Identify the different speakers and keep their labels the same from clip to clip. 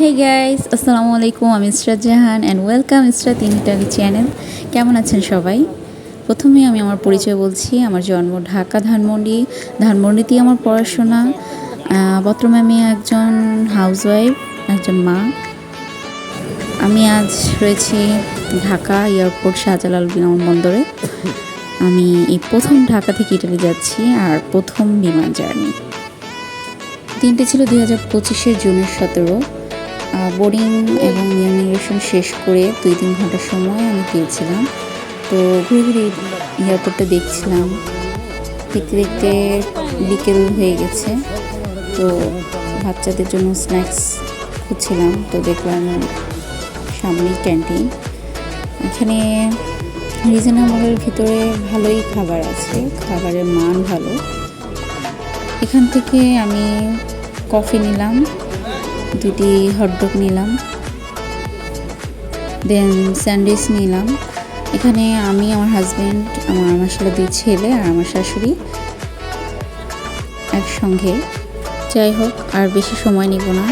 Speaker 1: Hey guys, আসসালামু আলাইকুম। আমি Israt Jahan and welcome Israt in Italy channel. কেমন আছেন সবাই? প্রথমে আমি আমার পরিচয় বলছি। আমার জন্ম ঢাকা ধানমন্ডিতেই আমার পড়াশোনা। বর্তমানে আমি একজন হাউসওয়াইফ, একজন মা। আমি আজ রয়েছি ঢাকা এয়ারপোর্ট শাহজালাল বিমানবন্দরে। আমি এই প্রথম ঢাকা থেকে ইটালি যাচ্ছি আর প্রথম বিমান জার্নি। দিনটি ছিল 2025 জুনের 17। বোর্ডিং এবং ইমিগ্রেশন শেষ করে 2-3 ঘন্টার সময় আমি পেয়েছিলাম। তো ঘুরে ঘুরে এয়ারপোর্টটা দেখছিলাম। দেখতে দেখতে বিকেল হয়ে গেছে। তো বাচ্চাদের জন্য স্ন্যাক্স খুঁজছিলাম। তো দেখলাম সামনেই ক্যান্টিন। এখানে রিজনেবলের ভিতরে ভালোই খাবার আছে, খাবারের মান ভালো। এখান থেকে আমি কফি নিলাম, 2টি হটডগ নিলাম, দেন স্যান্ডউইচ নিলাম। এখানে আমি, আমার হাজব্যান্ড, আমার সাথে 2 ছেলে আর আমার শাশুড়ি একসঙ্গে। যাই হোক, আর বেশি সময় নিব না।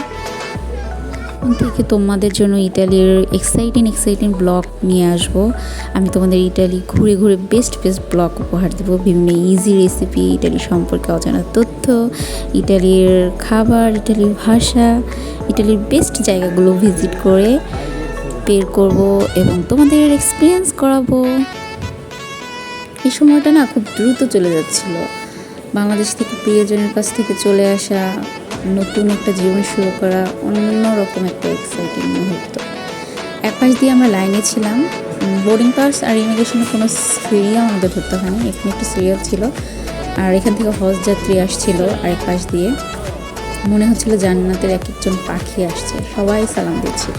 Speaker 1: থেকে তোমাদের জন্য ইটালির এক্সাইটিং ব্লগ নিয়ে আসবো। আমি তোমাদের ইটালি ঘুরে ঘুরে বেস্ট ব্লগ উপহার দেবো। বিভিন্ন ইজি রেসিপি, ইটালি সম্পর্কে অজানা তথ্য, ইটালির খাবার, ইটালির ভাষা, ইটালির বেস্ট জায়গাগুলো ভিজিট করে বের করব এবং তোমাদের এক্সপিরিয়েন্স করাবো। এই সময়টা না খুব দ্রুত চলে যাচ্ছিল। বাংলাদেশ থেকে প্রিয়জনের কাছ থেকে চলে আসা, নতুন একটা জীবন শুরু করা, অন্যরকম একটা এক্সাইটিং মুহূর্ত। এক পাশ দিয়ে আমরা লাইনে ছিলাম। বোর্ডিং পাস আর ইমিগ্রেশনের কোনো সিরিয়াল আমাদের ধরতে হয়নি। এখানে একটা সিরিয়াল ছিল আর এখান থেকে হজ যাত্রী আসছিল আরেক পাশ দিয়ে। মনে হচ্ছিল জান্নাতের এক একজন পাখি আসছে, সবাই সালাম দিচ্ছিল।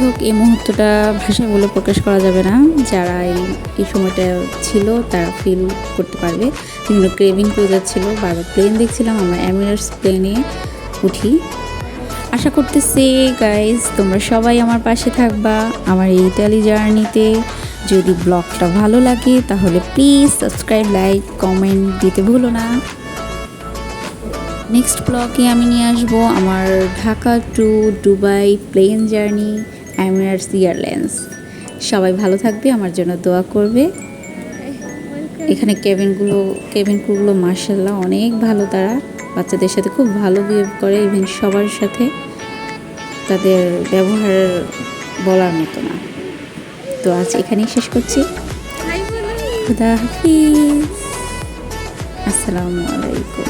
Speaker 1: হোক, এই মুহূর্তটা ভাষায় বলে প্রকাশ করা যাবে না। যারা এই সময়টা ছিল তারা ফিল করতে পারবে। বিভিন্ন ক্রেভিং করে যাচ্ছিলো। বারবার প্লেন দেখছিলাম, আমরা এমিরেটস প্লেনে উঠি। আশা করতেছি গাইজ তোমরা সবাই আমার পাশে থাকবা আমার এই ইটালি জার্নিতে। যদি ব্লগটা ভালো লাগে তাহলে প্লিজ সাবস্ক্রাইব, লাইক, কমেন্ট দিতে ভুলো না। নেক্সট ব্লগে আমি নিয়ে আসবো আমার Dhaka to Dubai plane journey, Emirates Airlines. সবাই ভালো থাকবে, আমার জন্য দোয়া করবে। এখানে কেবিন ক্রুগুলো মাশাআল্লাহ অনেক ভালো। তারা বাচ্চাদের সাথে খুব ভালো বিহেভ করে, ইভেন সবার সাথে। তাদের ব্যবহার বলার মতো না। তো আজ এখানেই শেষ করছি। খুদা হাফিজ, আসসালামু আলাইকুম।